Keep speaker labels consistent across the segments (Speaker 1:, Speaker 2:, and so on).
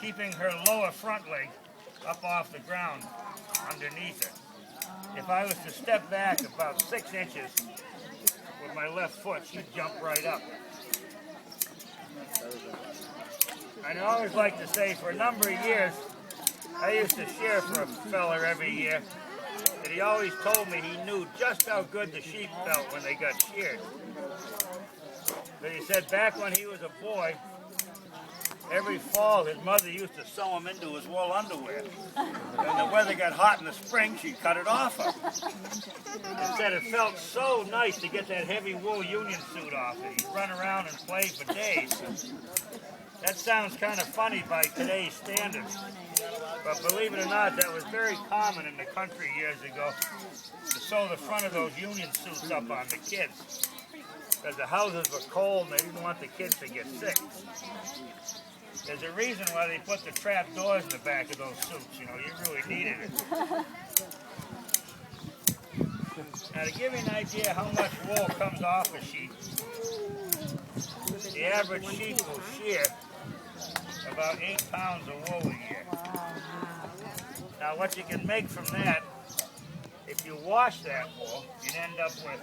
Speaker 1: keeping her lower front leg up off the ground underneath it. If I was to step back about 6 inches with my left foot, she'd jump right up. I always like to say, for a number of years, I used to shear for a fella every year, and he always told me he knew just how good the sheep felt when they got sheared. But he said back when he was a boy, every fall his mother used to sew him into his wool underwear. When the weather got hot in the spring, she'd cut it off him. He said it felt so nice to get that heavy wool union suit off, and he'd run around and play for days. That sounds kind of funny by today's standards, but believe it or not, that was very common in the country years ago, to sew the front of those union suits up on the kids, because the houses were cold and they didn't want the kids to get sick. There's a reason why they put the trap doors in the back of those suits, you know, you really needed it. Now to give you an idea how much wool comes off a sheep, the average sheep will shear about 8 pounds of wool a year. Now what you can make from that, if you wash that wool, you'd end up with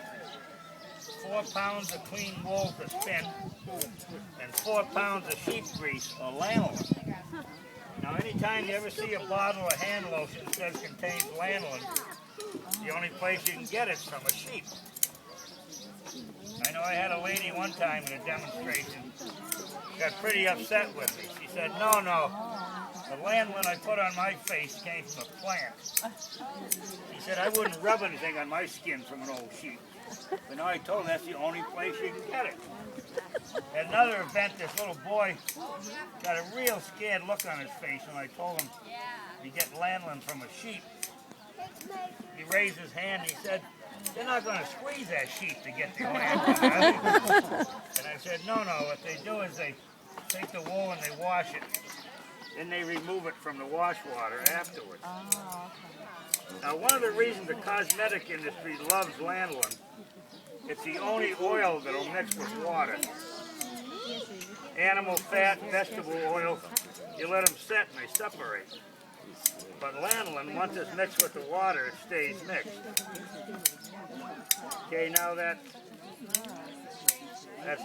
Speaker 1: 4 pounds of clean wool to spin and 4 pounds of sheep grease or lanolin. Now anytime you ever see a bottle of hand lotion that says contains lanolin, the only place you can get it's from a sheep. I know I had a lady one time in a demonstration, got pretty upset with me. She said, no, the lanolin I put on my face came from a plant. She said, I wouldn't rub anything on my skin from an old sheep. But now I told her that's the only place you can get it. At another event, this little boy got a real scared look on his face when I told him you get lanolin from a sheep. He raised his hand and he said, they're not going to squeeze that sheep to get the lanolin, are they? And I said, no, what they do is they take the wool and they wash it. Then they remove it from the wash water afterwards. Now, one of the reasons the cosmetic industry loves lanolin, it's the only oil that will mix with water. Animal fat, vegetable oil, you let them set and they separate. But lanolin, once it's mixed with the water, it stays mixed. Okay, now that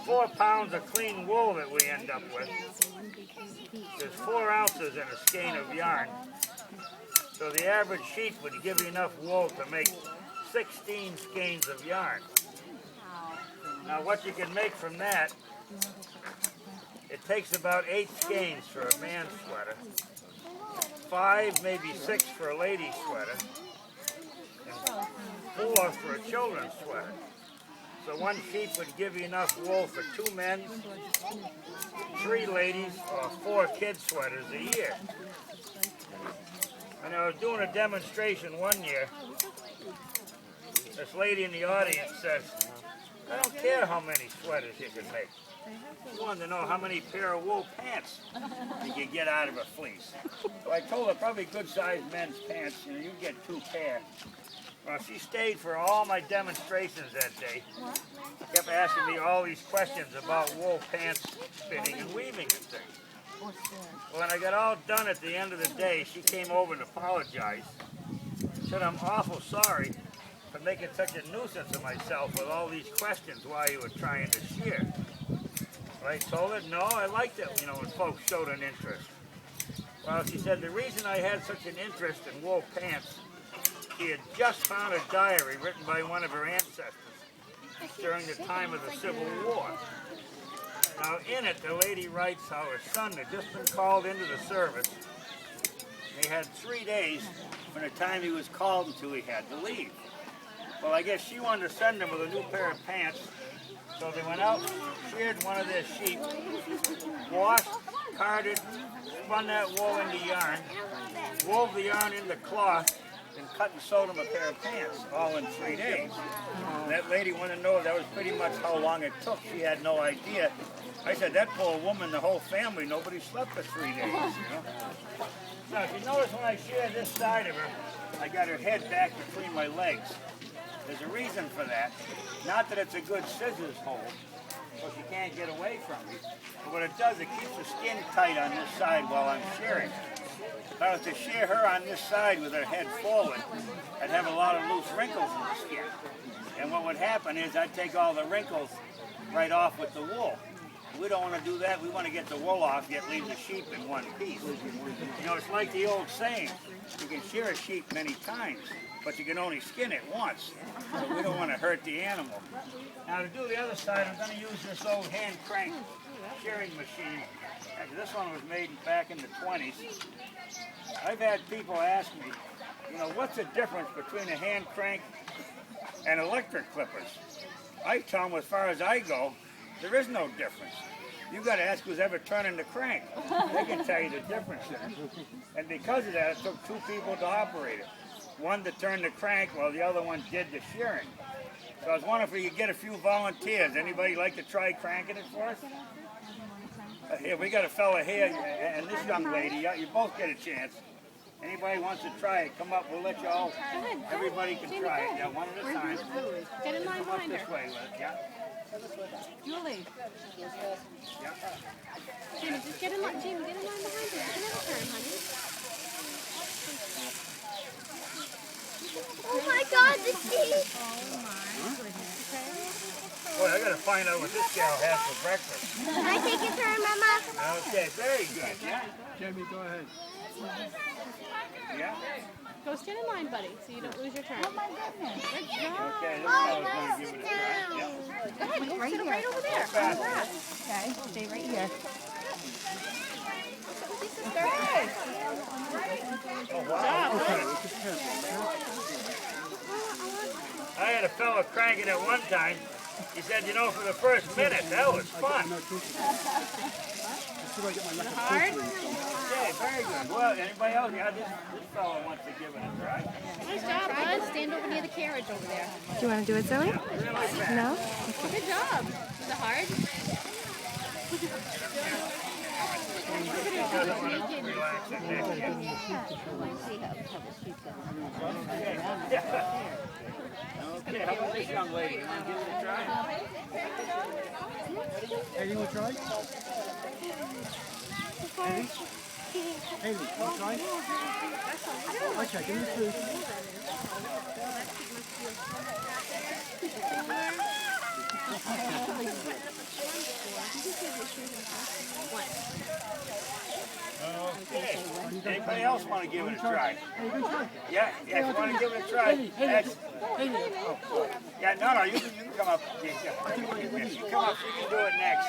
Speaker 1: 4 pounds of clean wool that we end up with, there's 4 ounces in a skein of yarn. So the average sheep would give you enough wool to make 16 skeins of yarn. Now what you can make from that, it takes about 8 skeins for a man's sweater, 5, maybe 6 for a lady's sweater, and 4 for a children's sweater. So one sheep would give you enough wool for 2 men, 3 ladies, or 4 kids' sweaters a year. And I was doing a demonstration one year. This lady in the audience says, I don't care how many sweaters you can make. She wanted to know how many pair of wool pants you could get out of a fleece. So I told her probably good-sized men's pants, you get 2 pair. Well, she stayed for all my demonstrations that day. Kept asking me all these questions about wool pants, spinning and weaving and things. Well, when I got all done at the end of the day, she came over and apologized. Said, I'm awful sorry for making such a nuisance of myself with all these questions while you were trying to shear. Well, I told her, no, I liked it, when folks showed an interest. Well, she said, the reason I had such an interest in wool pants, she had just found a diary written by one of her ancestors during the time of the Civil War. Now, in it, the lady writes how her son had just been called into the service. They had 3 days from the time he was called until he had to leave. Well, I guess she wanted to send him with a new pair of pants, so they went out, sheared one of their sheep, washed, carded, spun that wool into yarn, wove the yarn into cloth, and cut and sewed him a pair of pants, all in 3 days. And that lady wanted to know that was pretty much how long it took. She had no idea. I said, that poor woman, the whole family, nobody slept for 3 days, Now, if you notice when I shear this side of her, I got her head back between my legs. There's a reason for that. Not that it's a good scissors hold, so she can't get away from me. But what it does, it keeps the skin tight on this side while I'm shearing. If I was to shear her on this side with her head forward, I'd have a lot of loose wrinkles in the skin. And what would happen is I'd take all the wrinkles right off with the wool. We don't want to do that. We want to get the wool off, yet leave the sheep in one piece. You know, it's like the old saying, you can shear a sheep many times, but you can only skin it once. So we don't want to hurt the animal. Now to do the other side, I'm going to use this old hand crank shearing machine. Actually, this one was made back in the 20s. I've had people ask me, you know, what's the difference between a hand crank and electric clippers? I tell them, as far as I go, there is no difference. You got to ask who's ever turning the crank. They can tell you the difference in it. And because of that, it took two people to operate it. One to turn the crank while the other one did the shearing. So I was wondering if we could get a few volunteers. Anybody like to try cranking it for us? Here, we got a fella here and this young lady. You both get a chance. Anybody wants to try it, come up. We'll let you all. Everybody can try it. Yeah, one at a time.
Speaker 2: Get in line behind her.
Speaker 1: This way, yeah.
Speaker 2: Julie.
Speaker 1: Yeah.
Speaker 2: Jamie, just get in line. Jamie, get in line behind her. You can have a turn, honey.
Speaker 3: Oh my God, the teeth!
Speaker 2: Oh my goodness.
Speaker 1: Boy, I gotta find out what this gal has for breakfast.
Speaker 3: Can I take your turn, Mama?
Speaker 1: Okay, very good. Yeah.
Speaker 4: Jamie, go ahead.
Speaker 1: Yeah.
Speaker 2: Go stand in line, buddy, so you don't lose your turn.
Speaker 3: Oh my goodness.
Speaker 2: Good job.
Speaker 1: Okay, this fellow's gonna give it a try. Yeah.
Speaker 2: Go ahead, go sit right over there.
Speaker 3: Okay, stay right here.
Speaker 1: Oh, wow. I had a fellow cranking it one time. He said, you know, for the first minute, that was fun.
Speaker 2: Hard?
Speaker 1: Okay, very good. Well, anybody else? Yeah, this fellow wants to give it a try.
Speaker 2: Nice job, bud. Stand over near the carriage over there.
Speaker 5: Do you want to do it, Zoe?
Speaker 1: Really fast.
Speaker 5: No?
Speaker 2: Good job. Is it hard?
Speaker 1: Relax it next year. Okay, how about this young lady? You want to give it a try?
Speaker 4: Hey, you want to try? Haley? Haley, you want to try? Okay, give me the food.
Speaker 1: Okay. Anybody else want to give it a try?
Speaker 4: Hey, you can try.
Speaker 1: Yeah, if you want to give it a try. That's,
Speaker 4: Haley.
Speaker 1: yeah, no, you can come up. If you come up, you can do it next.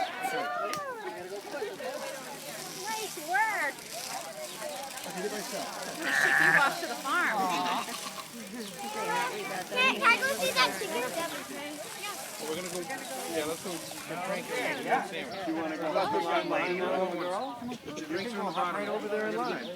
Speaker 3: Nice work.
Speaker 4: Okay, do it myself.
Speaker 2: Ship you off to the farm.
Speaker 3: Hey, can I go see that chicken stuff?
Speaker 4: We're going to go, yeah, let's go drink it.
Speaker 1: Yeah. You want to go up this young lady?
Speaker 4: The drinks are right over there in line.